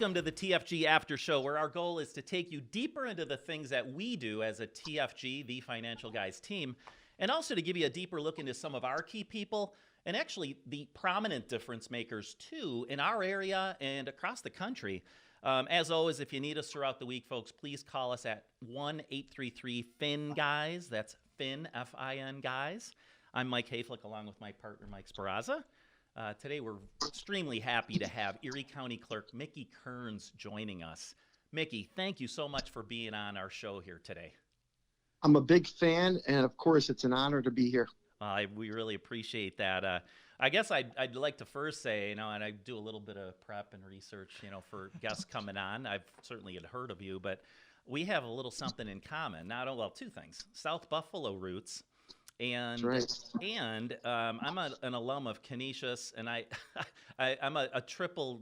Welcome to the TFG Aftershow, where our goal is to take you deeper into the things that we do as a TFG, the Financial Guys team, and also to give you a deeper look into some of our key people and actually the prominent difference makers, too, in our area and across the country. As always, if you need us throughout the week, folks, please call us at 1-833-FIN-GUYS. That's FIN, F-I-N, guys. I'm Mike Hayflick, along with my partner, Mike Sparaza. Today, we're extremely happy to have Erie County Clerk Mickey Kearns joining us. Mickey, thank you so much for being on our show here today. I'm a big fan, and of course, it's an honor to be here. We really appreciate that. I guess I'd like to first say, and I do a little bit of prep and research, for guests coming on. I've certainly had heard of you, but we have a little something in common. Two things: South Buffalo roots. And That's right. and I'm an alum of Canisius, and I'm a triple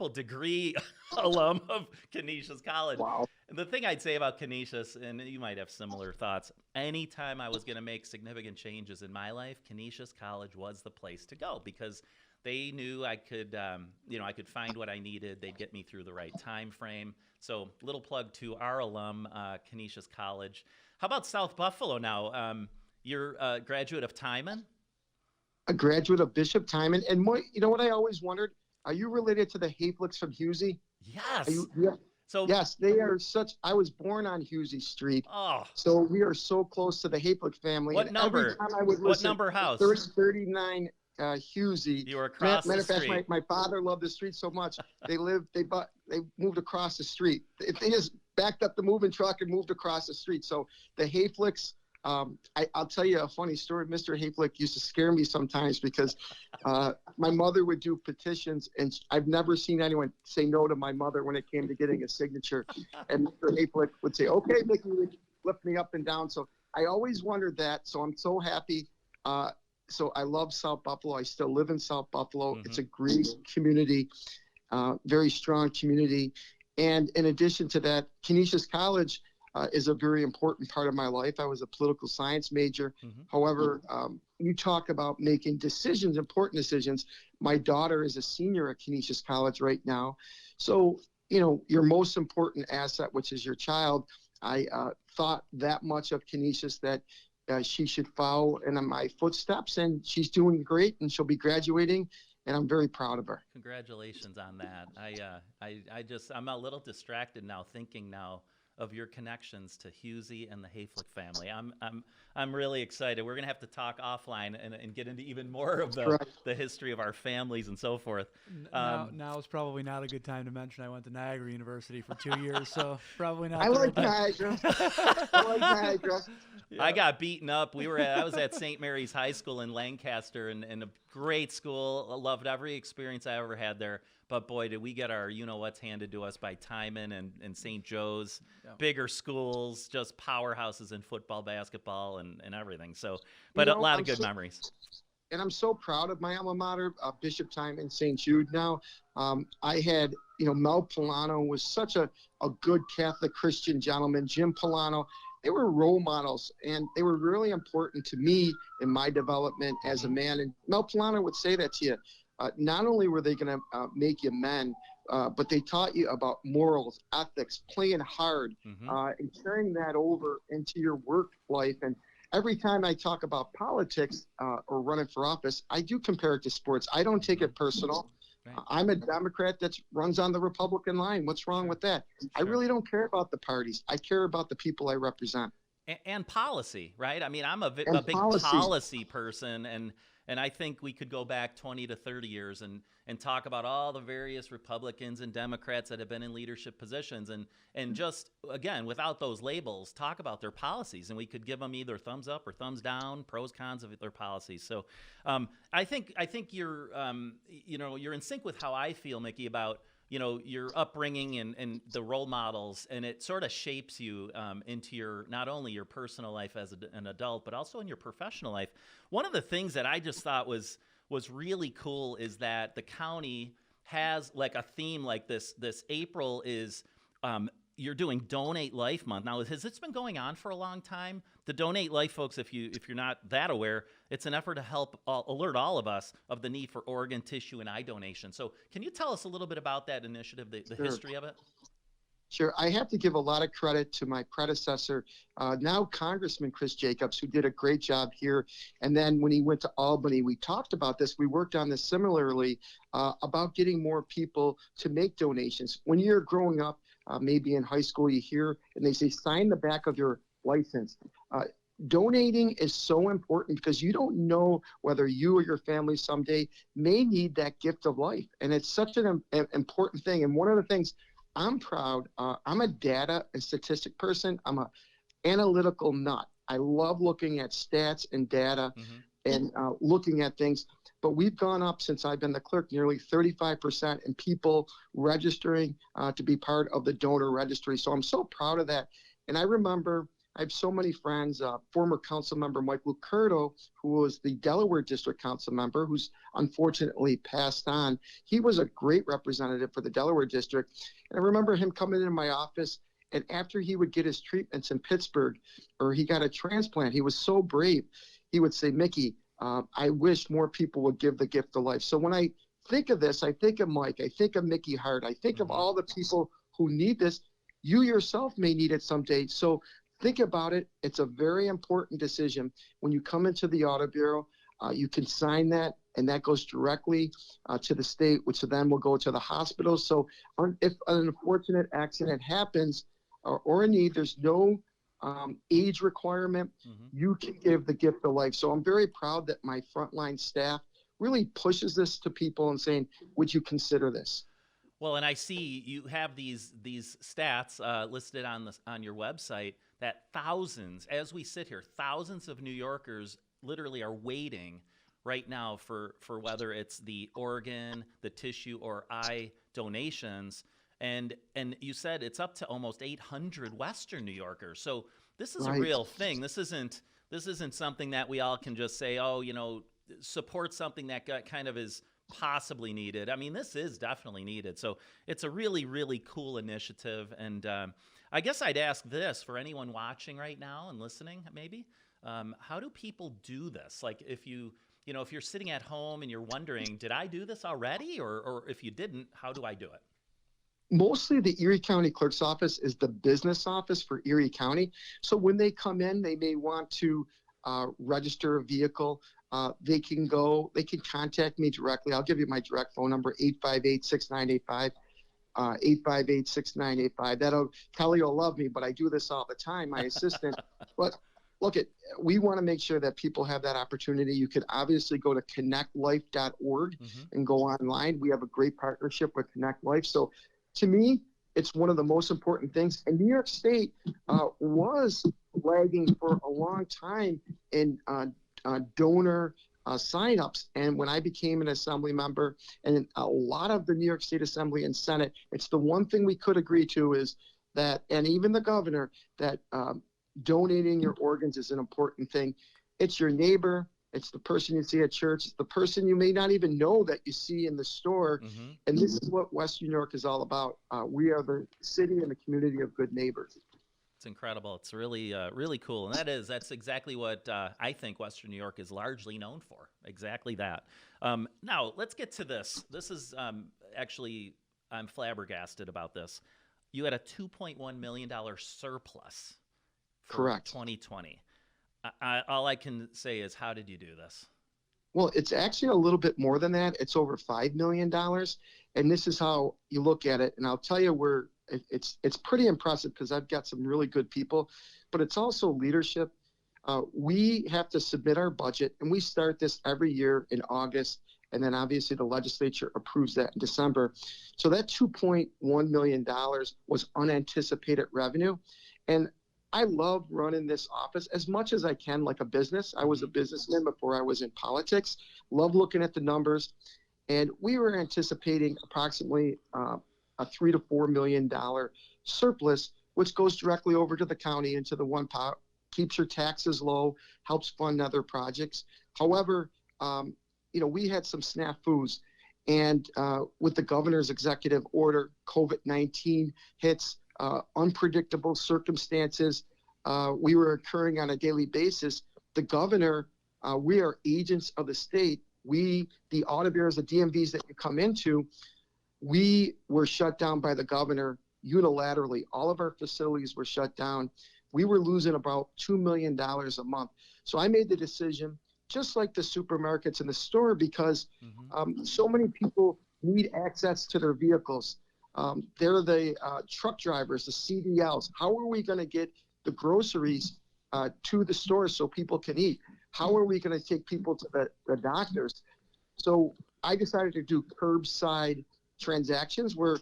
degree alum of Canisius College. Wow. And the thing I'd say about Canisius, and you might have similar thoughts, anytime I was going to make significant changes in my life, Canisius College was the place to go because they knew I could, I could find what I needed. They'd get me through the right time frame. So, little plug to our alum, Canisius College. How about South Buffalo now? You're a graduate of Timon? A graduate of Bishop Timon. And you know what I always wondered? Are you related to the Hayflicks from Husey? Yes. Yeah. So yes, they are such. I was born on Husey Street. Oh. So we are so close to the Hayflick family. What and number? Every time I would what listen, number house? 39 Husey. You were across Matter the of fact, street. my father loved the street so much. They moved across the street. They just backed up the moving truck and moved across the street. So the Hayflicks, I'll tell you a funny story. Mr. Hayflick used to scare me sometimes because my mother would do petitions, and I've never seen anyone say no to my mother when it came to getting a signature. And Mr. Hayflick would say, "Okay, Mickey," would lift me up and down. So I always wondered that. So I'm so happy. So I love South Buffalo. I still live in South Buffalo. Mm-hmm. It's a great community, very strong community. And in addition to that, Canisius College is a very important part of my life. I was a political science major. Mm-hmm. However, you talk about making decisions, important decisions. My daughter is a senior at Canisius College right now. So, your most important asset, which is your child, I thought that much of Canisius that she should follow in my footsteps, and she's doing great, and she'll be graduating, and I'm very proud of her. Congratulations on that. I'm a little distracted now, thinking now of your connections to Husey and the Hayflick family. I'm really excited. We're gonna have to talk offline and get into even more of the history of our families and so forth. Now is probably not a good time to mention I went to Niagara University for 2 years, so probably not. I like Niagara. I like Niagara. Yeah. I got beaten up. I was at St. Mary's High School in Lancaster, and a great school. I loved every experience I ever had there. But boy, did we get our what's handed to us by Timon and St. Joe's. Yeah. Bigger schools, just powerhouses in football, basketball, and everything. So, but a lot of good memories. And I'm so proud of my alma mater, Bishop Timon, St. Jude. Now, I had, Mel Polano was such a good Catholic Christian gentleman. Jim Polano. They were role models, and they were really important to me in my development as a man. And Mel Polano would say that to you. Not only were they going to make you men, but they taught you about morals, ethics, playing hard, and carrying that over into your work life. And every time I talk about politics or running for office, I do compare it to sports. I don't take it personal. Right. I'm a Democrat that runs on the Republican line. What's wrong with that? Sure. I really don't care about the parties. I care about the people I represent. And policy, right? I mean, I'm a big policy person, and I think we could go back 20 to 30 years and talk about all the various Republicans and Democrats that have been in leadership positions, and just, again, without those labels, talk about their policies, and we could give them either thumbs up or thumbs down, pros, cons of their policies. So I think you're you're in sync with how I feel, Mickey, about your upbringing and the role models, and it sort of shapes you into your, not only your personal life as an adult, but also in your professional life. One of the things that I just thought was really cool is that the county has like a theme like this. This April is you're doing Donate Life Month. Now, has this been going on for a long time? The Donate Life, folks, if you're not that aware, it's an effort to help alert all of us of the need for organ, tissue, and eye donation. So can you tell us a little bit about that initiative, the Sure. history of it? Sure. I have to give a lot of credit to my predecessor, now Congressman Chris Jacobs, who did a great job here. And then when he went to Albany, we talked about this. We worked on this similarly about getting more people to make donations. When you're growing up, maybe in high school, you hear and they say, sign the back of your license. Donating is so important because you don't know whether you or your family someday may need that gift of life. And it's such an important thing. And one of the things I'm proud, I'm a data and statistic person. I'm a analytical nut. I love looking at stats and data and looking at things. But we've gone up since I've been the clerk nearly 35% in people registering to be part of the donor registry. So I'm so proud of that. And I remember I have so many friends, former council member Mike Lucurdo, who was the Delaware District Council member, who's unfortunately passed on. He was a great representative for the Delaware District. And I remember him coming into my office, and after he would get his treatments in Pittsburgh, or he got a transplant, he was so brave. He would say, Mickey, I wish more people would give the gift of life. So when I think of this, I think of Mike, I think of Mickey Hart, I think of all the people who need this. You yourself may need it someday. So think about it. It's a very important decision. When you come into the Audit Bureau, you can sign that, and that goes directly to the state, which then will go to the hospital. So if an unfortunate accident happens or a need, there's no age requirement. You can give the gift of life. So I'm very proud that my frontline staff really pushes this to people and saying, would you consider this? Well, and I see you have these stats listed on your website that thousands, as we sit here, thousands of New Yorkers literally are waiting right now for whether it's the organ, the tissue, or eye donations. And you said it's up to almost 800 Western New Yorkers. So this is a real thing. This isn't something that we all can just say, oh, support something that kind of is possibly needed. I mean, this is definitely needed. So it's a really, really cool initiative. And I guess I'd ask this for anyone watching right now and listening, maybe, how do people do this? Like if if you're sitting at home and you're wondering, did I do this already? Or if you didn't, how do I do it? Mostly the Erie County Clerk's office is the business office for Erie County. So when they come in, they may want to register a vehicle. They can contact me directly. I'll give you my direct phone number, 858-6985, 858-6985. Kelly will love me, but I do this all the time, my assistant. But look, we want to make sure that people have that opportunity. You could obviously go to connectlife.org and go online. We have a great partnership with Connect Life. So to me, it's one of the most important things. And New York State was lagging for a long time in donor signups. And when I became an assembly member, and a lot of the New York State Assembly and Senate, it's the one thing we could agree to is that, and even the governor, that donating your organs is an important thing. It's your neighbor. It's the person you see at church. It's the person you may not even know that you see in the store. And this is what West New York is all about. We are the city and the community of good neighbors. It's incredible. It's really, really cool. And that's exactly what I think Western New York is largely known for. Exactly that. Now, let's get to this. This is actually, I'm flabbergasted about this. You had a $2.1 million surplus for Correct. 2020. All I can say is, how did you do this? Well, it's actually a little bit more than that. It's over $5 million. And this is how you look at it. And I'll tell you where it's pretty impressive because I've got some really good people, but it's also leadership. We have to submit our budget, and we start this every year in August. And then obviously the legislature approves that in December. So that $2.1 million was unanticipated revenue. And I love running this office as much as I can like a business. I was a businessman before I was in politics. Love looking at the numbers. And we were anticipating approximately a $3 to $4 million surplus, which goes directly over to the county into the one pot, keeps your taxes low, helps fund other projects. However, we had some snafus. And with the governor's executive order, COVID-19 hits, unpredictable circumstances we were occurring on a daily basis. The governor, we are agents of the state. We, the audit bureaus, the DMVs that you come into, we were shut down by the governor unilaterally. All of our facilities were shut down. We were losing about $2 million a month. So I made the decision, just like the supermarkets and the store, because so many people need access to their vehicles. They're the truck drivers, the CDLs. How are we going to get the groceries to the stores so people can eat? How are we going to take people to the doctors? So I decided to do curbside transactions where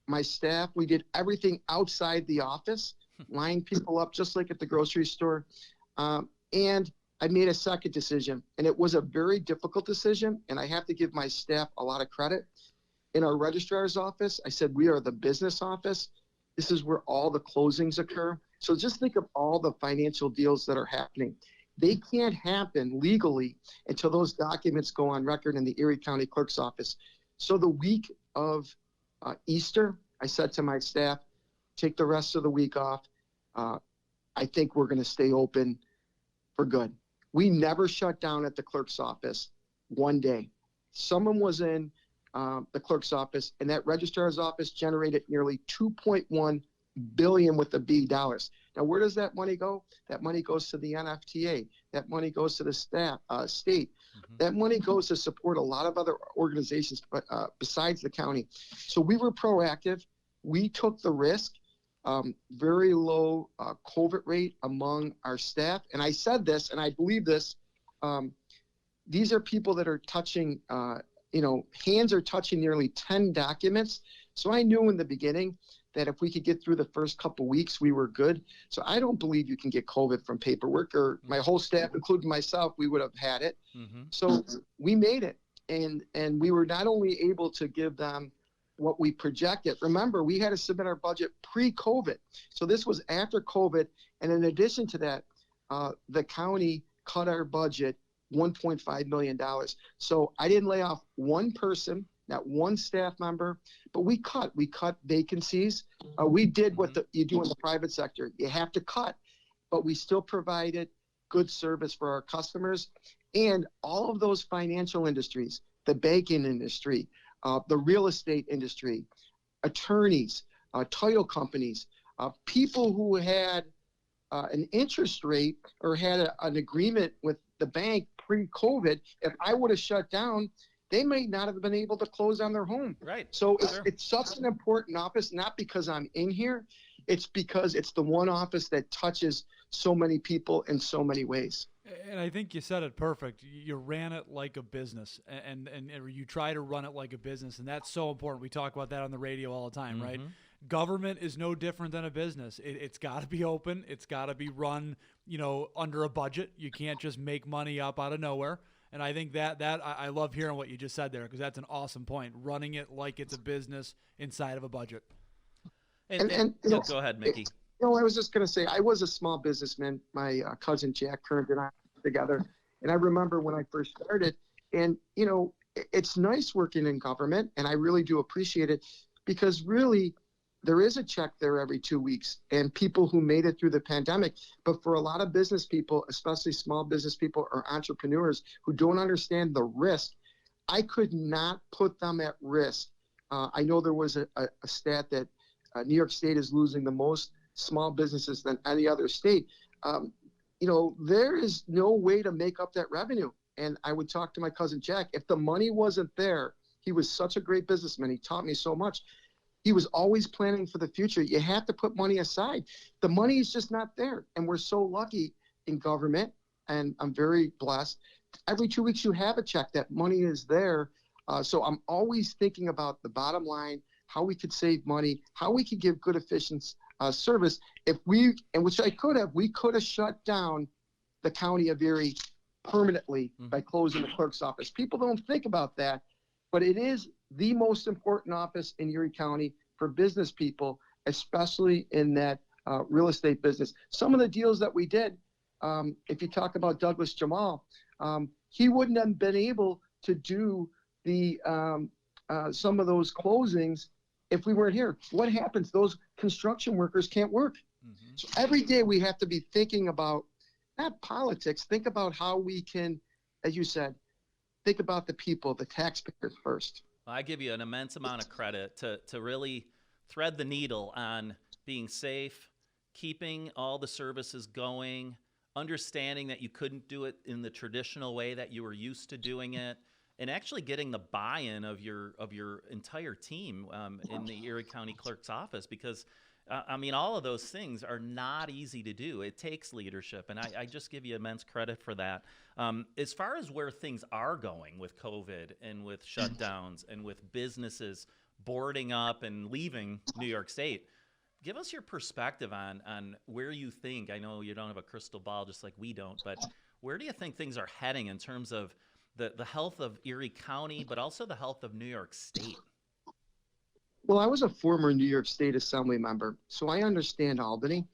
my staff, we did everything outside the office, line people up just like at the grocery store. And I made a second decision, and it was a very difficult decision, and I have to give my staff a lot of credit. In our registrar's office, I said, we are the business office. This is where all the closings occur. So just think of all the financial deals that are happening. They can't happen legally until those documents go on record in the Erie County Clerk's office. So the week of Easter, I said to my staff, take the rest of the week off. I think we're going to stay open for good. We never shut down at the clerk's office one day. Someone was in the clerk's office, and that registrar's office generated nearly $2.1 billion with the B dollars. Now, where does that money go? That money goes to the NFTA. That money goes to the state. That money goes to support a lot of other organizations besides the county. So we were proactive. We took the risk. Very low COVID rate among our staff. And I said this, and I believe this. These are people that are touching, hands are touching nearly 10 documents. So I knew in the beginning that if we could get through the first couple weeks, we were good. So I don't believe you can get COVID from paperwork, or my whole staff, including myself, we would have had it. So we made it. And we were not only able to give them what we projected. Remember, we had to submit our budget pre-COVID. So this was after COVID. And in addition to that, the county cut our budget $1.5 million. So I didn't lay off one person, not one staff member, but we cut vacancies. We did what you do in the private sector. You have to cut, but we still provided good service for our customers. And all of those financial industries, the banking industry, the real estate industry, attorneys, title companies, people who had an interest rate or had an agreement with the bank pre-COVID, if I would have shut down, they might not have been able to close on their home. Right. So it's such an important office, not because I'm in here, it's because it's the one office that touches so many people in so many ways. And I think you said it perfect. You ran it like a business, and you try to run it like a business, and that's so important. We talk about that on the radio all the time, right? Government is no different than a business. It's got to be open. It's got to be run, under a budget. You can't just make money up out of nowhere. And I think that I love hearing what you just said there, because that's an awesome point. Running it like it's a business inside of a budget. And go ahead, Mickey. I was just going to say, I was a small businessman. My cousin Jack Kearns and I together. And I remember when I first started, and, it's nice working in government, and I really do appreciate it, because really there is a check there every 2 weeks, and people who made it through the pandemic. But for a lot of business people, especially small business people or entrepreneurs who don't understand the risk, I could not put them at risk. I know there was a stat that New York State is losing the most small businesses than any other state. There is no way to make up that revenue. And I would talk to my cousin Jack. If the money wasn't there, he was such a great businessman. He taught me so much. He was always planning for the future. You have to put money aside. The money is just not there. And we're so lucky in government, and I'm very blessed. Every 2 weeks you have a check. That money is there. So I'm always thinking about the bottom line, how we could save money, how we could give good, efficient service. We could have shut down the county of Erie permanently by closing the clerk's office. People don't think about that, but it is the most important office in Erie County for business people, especially in that real estate business. Some of the deals that we did, if you talk about Douglas Jamal, he wouldn't have been able to do the some of those closings if we weren't here. What happens? Those construction workers can't work. So every day we have to be thinking about not politics, think about how we can, as you said, think about the people, the taxpayers first. Well, I give you an immense amount of credit to really thread the needle on being safe, keeping all the services going, understanding that you couldn't do it in the traditional way that you were used to doing it, and actually getting the buy-in of your entire team in the Erie County Clerk's office, because I mean, all of those things are not easy to do. It takes leadership, and I just give you immense credit for that. As far as where things are going with COVID and with shutdowns and with businesses boarding up and leaving New York State, give us your perspective on where you think, I know you don't have a crystal ball just like we don't, but where do you think things are heading in terms of the health of Erie County, but also the health of New York State? Well, I was a former New York State Assembly member, so I understand Albany.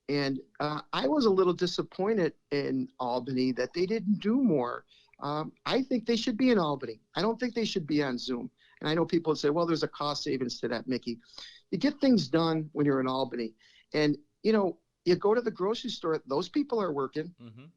And I was a little disappointed in Albany that they didn't do more. I think they should be in Albany. I don't think they should be on Zoom. And I know people would say, well, there's a cost savings to that, Mickey. You get things done when you're in Albany. And, you know, you go to the grocery store, those people are working.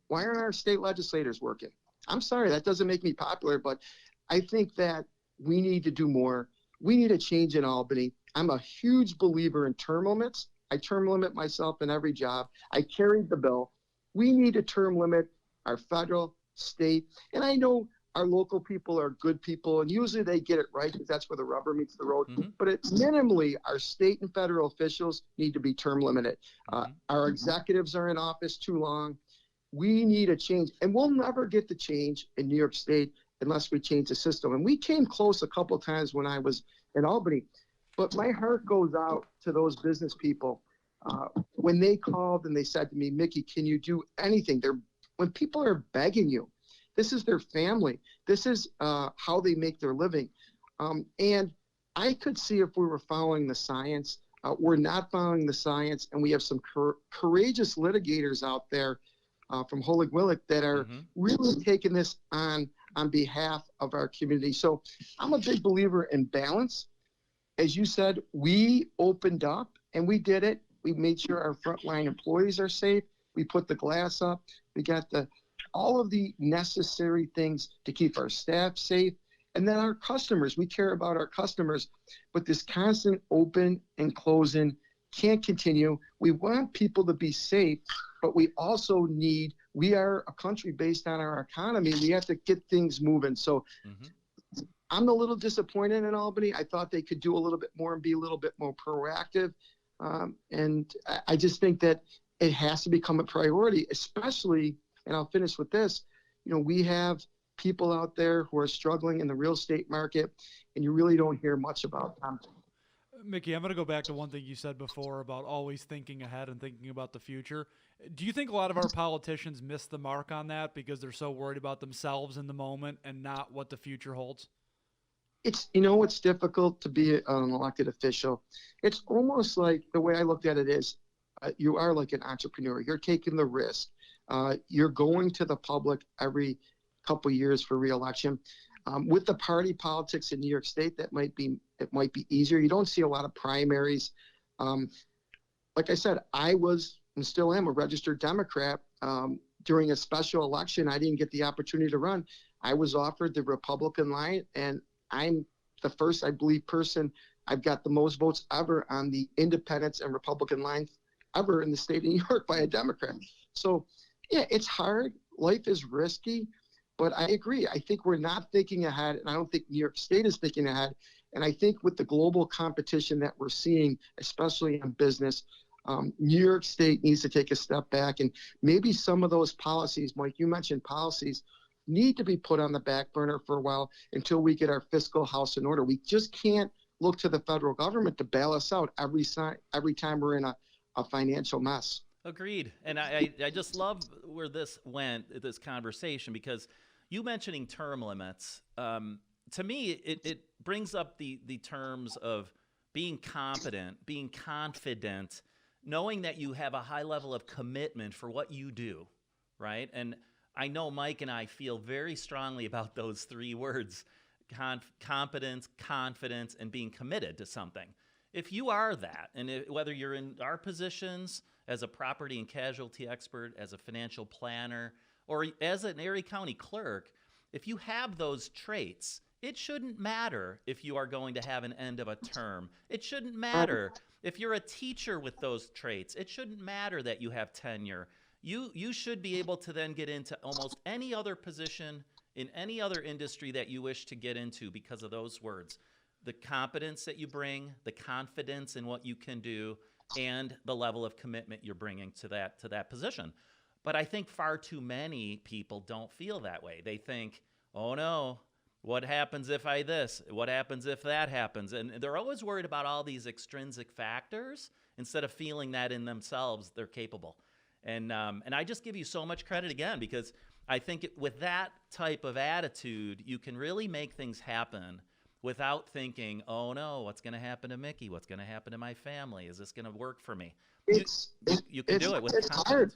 Why aren't our state legislators working? I'm sorry, that doesn't make me popular, but I think that we need to do more. We need a change in Albany. I'm a huge believer in term limits. I term limit myself in every job. I carried the bill. We need to term limit our federal, state, and I know our local people are good people, and usually they get it right because that's where the rubber meets the road. But it's minimally our state and federal officials need to be term limited. Our executives are in office too long. We need a change, and we'll never get the change in New York State unless we change the system. And we came close a couple of times when I was in Albany, but my heart goes out to those business people. When they called and they said to me, Mickey, can you do anything? When people are begging you, this is their family. This is how they make their living. And I could see if we were following the science. We're not following the science, and we have some courageous litigators out there from Holig Willig that are really taking this on behalf of our community. So I'm a big believer in balance. As you said, we opened up and we did it. We made sure our frontline employees are safe. We put the glass up. We got all of the necessary things to keep our staff safe. And then our customers, we care about our customers, but this constant open and closing can't continue. We want people to be safe, but we also we are a country based on our economy. We have to get things moving. So I'm a little disappointed in Albany. I thought they could do a little bit more and be a little bit more proactive. And I just think that it has to become a priority, especially, and I'll finish with this, you know, we have people out there who are struggling in the real estate market, and you really don't hear much about them. Mickey, I'm going to go back to one thing you said before about always thinking ahead and thinking about the future. Do you think a lot of our politicians miss the mark on that because they're so worried about themselves in the moment and not what the future holds? It's difficult to be an elected official. It's almost like the way I looked at it is you are like an entrepreneur. You're taking the risk. You're going to the public every couple years for reelection. With the party politics in New York State, it might be easier. You don't see a lot of primaries. Like I said, I was and still am a registered Democrat. During a special election, I didn't get the opportunity to run. I was offered the Republican line, and I'm the first, I believe, person. I've got the most votes ever on the independents and Republican line ever in the state of New York by a Democrat. So, yeah, it's hard. Life is risky. But I agree. I think we're not thinking ahead, and I don't think New York State is thinking ahead. And I think with the global competition that we're seeing, especially in business, New York State needs to take a step back. And maybe some of those policies, Mike, you mentioned policies, need to be put on the back burner for a while until we get our fiscal house in order. We just can't look to the federal government to bail us out every time we're in a financial mess. Agreed. And I just love where this went, this conversation, because you mentioning term limits, to me, it brings up the terms of being competent, being confident, knowing that you have a high level of commitment for what you do, right? And I know Mike and I feel very strongly about those three words, competence, confidence, and being committed to something. if you are that, and whether you're in our positions as a property and casualty expert, as a financial planner, or as an Erie County clerk, if you have those traits, it shouldn't matter if you are going to have an end of a term. It shouldn't matter if you're a teacher with those traits. It shouldn't matter that you have tenure. You should be able to then get into almost any other position in any other industry that you wish to get into because of those words. The competence that you bring, the confidence in what you can do, and the level of commitment you're bringing to that position. But I think far too many people don't feel that way. They think, oh no, what happens if I this? What happens if that happens? And they're always worried about all these extrinsic factors instead of feeling that in themselves they're capable. And I just give you so much credit again, because I think with that type of attitude, you can really make things happen without thinking, oh no, what's going to happen to Mickey? What's going to happen to my family? Is this going to work for me? You can do it with confidence. Hard.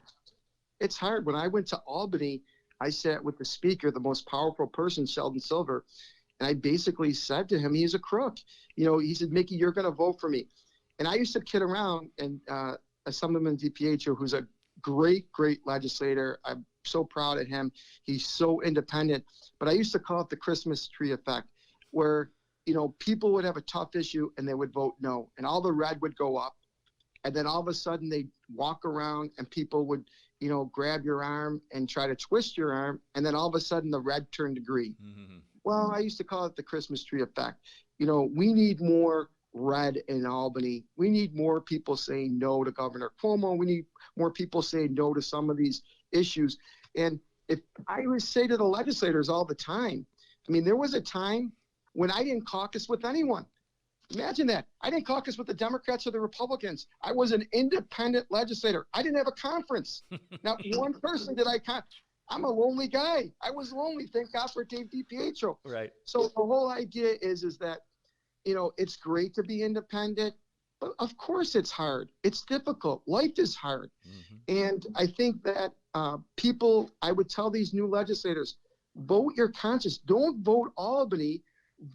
It's hard. When I went to Albany, I sat with the speaker, the most powerful person, Sheldon Silver, and I basically said to him, he's a crook. He said, Mickey, you're going to vote for me. And I used to kid around, and Assemblyman DiPietro, who's a great legislator, I'm so proud of him. He's so independent. But I used to call it the Christmas tree effect, where, people would have a tough issue and they would vote no. And all the red would go up. And then all of a sudden they'd walk around and people would, grab your arm and try to twist your arm. And then all of a sudden the red turned to green. Mm-hmm. Well, I used to call it the Christmas tree effect. We need more red in Albany. We need more people saying no to Governor Cuomo. We need more people saying no to some of these issues. And if I always say to the legislators all the time, there was a time when I didn't caucus with anyone. Imagine that. I didn't caucus with the Democrats or the Republicans. I was an independent legislator. I didn't have a conference. Not one person did I'm a lonely guy. I was lonely. Thank God for Dave DiPietro. Right. So the whole idea is that, it's great to be independent, but of course it's hard. It's difficult. Life is hard. Mm-hmm. And I think that I would tell these new legislators, vote your conscience. Don't vote Albany.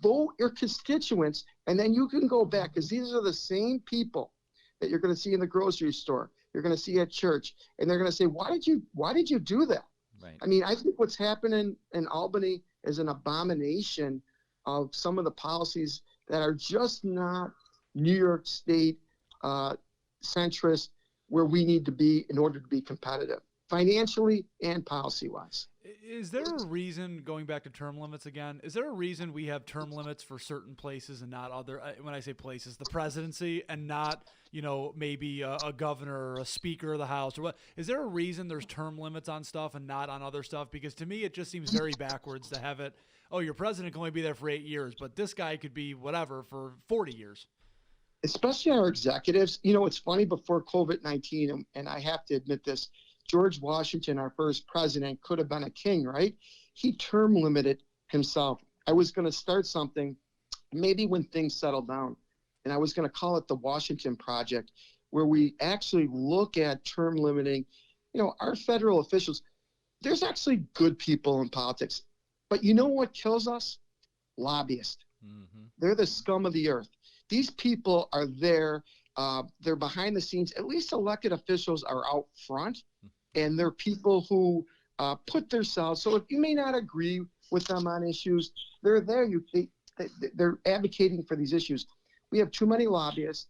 Vote your constituents, and then you can go back, because these are the same people that you're going to see in the grocery store, you're going to see at church, and they're going to say, why did you do that? Right. I think what's happening in Albany is an abomination of some of the policies that are just not New York State centrist, where we need to be in order to be competitive, financially and policy-wise. Is there a reason, going back to term limits again, is there a reason we have term limits for certain places and not other? When I say places, the presidency, and not, maybe a governor or a speaker of the House or what? Is there a reason there's term limits on stuff and not on other stuff? Because to me, it just seems very backwards to have it, oh, your president can only be there for 8 years, but this guy could be whatever for 40 years. Especially our executives. It's funny, before COVID-19, and I have to admit this, George Washington, our first president, could have been a king, right? He term limited himself. I was going to start something maybe when things settle down, and I was going to call it the Washington Project, where we actually look at term limiting. Our federal officials, there's actually good people in politics, but you know what kills us? Lobbyists. Mm-hmm. They're the scum of the earth. These people are there. They're behind the scenes. At least elected officials are out front. And they're people who put themselves. So if you may not agree with them on issues, they're there. They're advocating for these issues. We have too many lobbyists,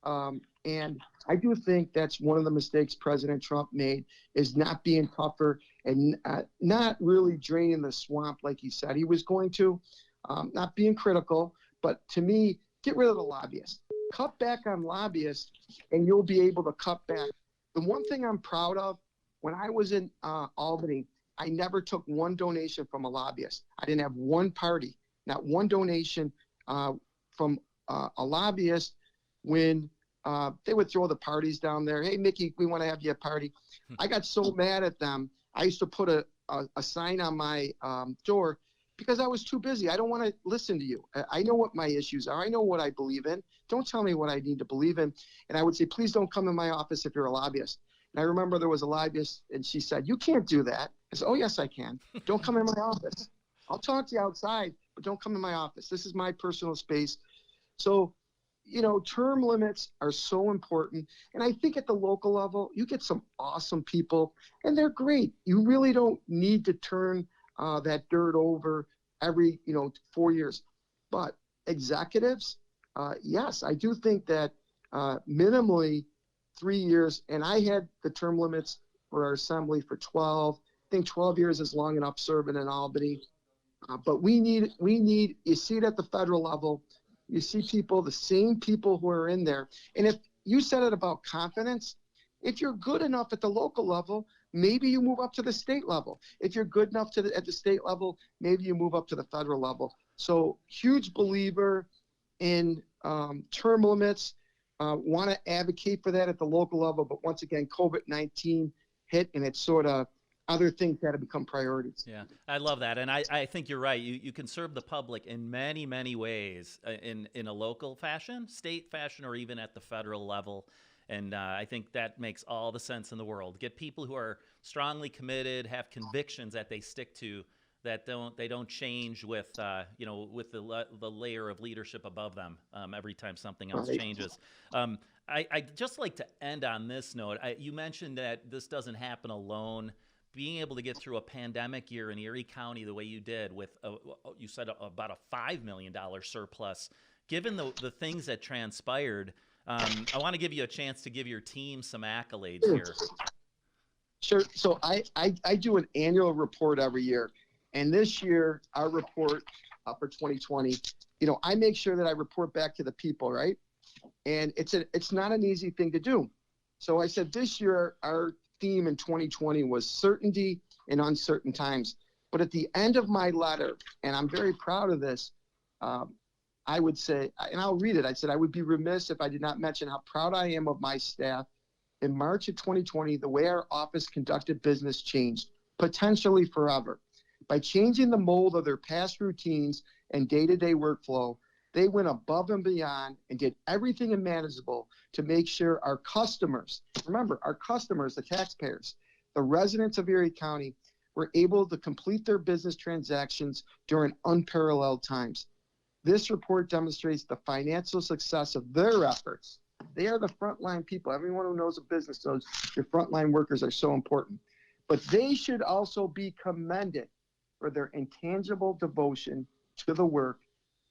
and I do think that's one of the mistakes President Trump made, is not being tougher and not really draining the swamp like he said he was going to. Not being critical, but to me, get rid of the lobbyists. Cut back on lobbyists, and you'll be able to cut back. The one thing I'm proud of, when I was in Albany, I never took one donation from a lobbyist. I didn't have one party, not one donation from a lobbyist when they would throw the parties down there. Hey, Mickey, we want to have you a party. I got so mad at them. I used to put a sign on my door because I was too busy. I don't want to listen to you. I know what my issues are. I know what I believe in. Don't tell me what I need to believe in. And I would say, please don't come in my office if you're a lobbyist. And I remember there was a lobbyist, and she said, you can't do that. I said, oh, yes, I can. Don't come in my office. I'll talk to you outside, but don't come in my office. This is my personal space. So, term limits are so important. And I think at the local level, you get some awesome people, and they're great. You really don't need to turn that dirt over every, 4 years. But executives, yes, I do think that minimally 3 years, and I had the term limits for our assembly for 12. I think 12 years is long enough serving in Albany. But we need, you see it at the federal level. You see people, the same people who are in there. And if you said it about confidence, if you're good enough at the local level, maybe you move up to the state level. If you're good enough at the state level, maybe you move up to the federal level. So huge believer in term limits, want to advocate for that at the local level. But once again, COVID-19 hit, and it's sort of other things got to become priorities. Yeah, I love that. And I think you're right. You can serve the public in many, many ways in a local fashion, state fashion, or even at the federal level. And I think that makes all the sense in the world. Get people who are strongly committed, have convictions that they stick to, that they don't change with with the layer of leadership above them every time something else changes. I'd just like to end on this note. You mentioned that this doesn't happen alone. Being able to get through a pandemic year in Erie County the way you did with, you said about a $5 million surplus, given the things that transpired, I want to give you a chance to give your team some accolades here. Sure. So I do an annual report every year. And this year, our report for 2020, I make sure that I report back to the people, right? And it's not an easy thing to do. So I said this year, our theme in 2020 was certainty in uncertain times. But at the end of my letter, and I'm very proud of this, I would say, and I'll read it. I said, I would be remiss if I did not mention how proud I am of my staff. In March of 2020, the way our office conducted business changed, potentially forever. By changing the mold of their past routines and day-to-day workflow, they went above and beyond and did everything imaginable to make sure our customers, remember, our customers, the taxpayers, the residents of Erie County, were able to complete their business transactions during unparalleled times. This report demonstrates the financial success of their efforts. They are the frontline people. Everyone who knows a business knows your frontline workers are so important. But they should also be commended for their intangible devotion to the work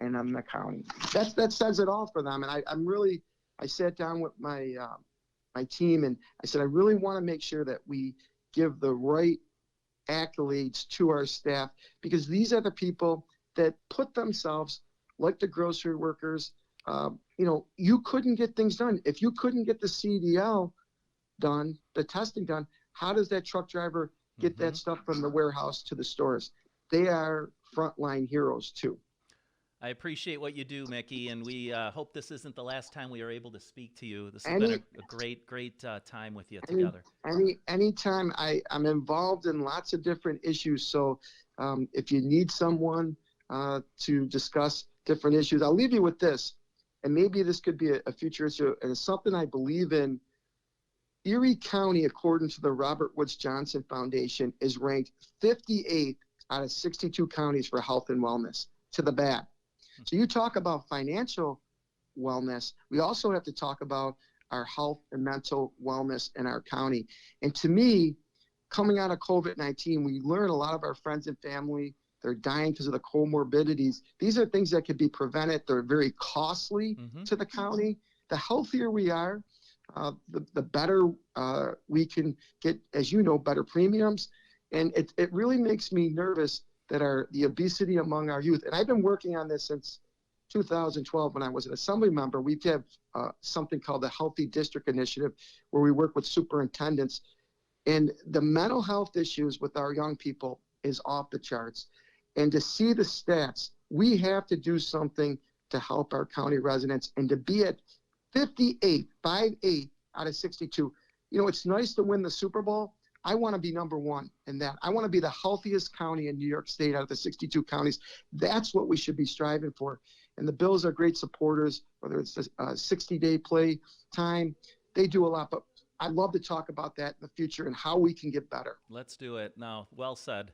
and on the county. That says it all for them. And I sat down with my team, and I said, I really want to make sure that we give the right accolades to our staff, because these are the people that put themselves, like the grocery workers, you couldn't get things done. If you couldn't get the CDL done, the testing done, how does that truck driver get that stuff from the warehouse to the stores? They are frontline heroes too. I appreciate what you do, Mickey, and we hope this isn't the last time we are able to speak to you. This has been a great time with you together. Anytime. I'm involved in lots of different issues, so if you need someone to discuss different issues, I'll leave you with this, and maybe this could be a future issue, and it's something I believe in. Erie County, according to the Robert Woods Johnson Foundation, is ranked 58th out of 62 counties for health and wellness, to the bad. So you talk about financial wellness, we also have to talk about our health and mental wellness in our county. And to me, coming out of COVID-19, we learn a lot of our friends and family, they're dying because of the comorbidities. These are things that could be prevented. They're very costly to the county. The healthier we are, the better we can get, as you know, better premiums. And it really makes me nervous that the obesity among our youth, and I've been working on this since 2012 when I was an assembly member. We have something called the Healthy District Initiative, where we work with superintendents, and the mental health issues with our young people is off the charts. And to see the stats, we have to do something to help our county residents, and to be at 58 out of 62. It's nice to win the Super Bowl. I want to be number one in that. I want to be the healthiest county in New York State out of the 62 counties. That's what we should be striving for. And the Bills are great supporters, whether it's a 60-day play time. They do a lot, but I'd love to talk about that in the future and how we can get better. Let's do it. No, well said.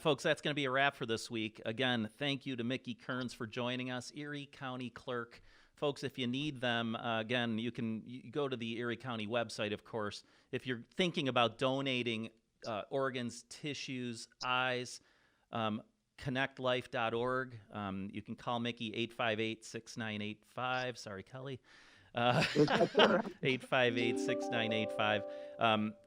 Folks, that's going to be a wrap for this week. Again, thank you to Mickey Kearns for joining us, Erie County Clerk. folks, if you need them, again, you go to the Erie County website, of course. If you're thinking about donating organs, tissues, eyes, connectlife.org. You can call Mickey 858-6985. Sorry, Kelly. 858-6985.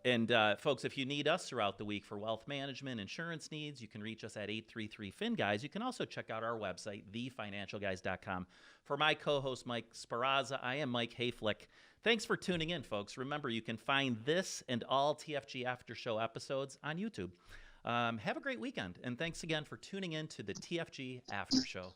And folks, if you need us throughout the week for wealth management, insurance needs, you can reach us at 833-FIN-GUYS. You can also check out our website, thefinancialguys.com. For my co-host, Mike Sparazza, I am Mike Hayflick. Thanks for tuning in, folks. Remember, you can find this and all TFG After Show episodes on YouTube. Have a great weekend, and thanks again for tuning in to the TFG After Show.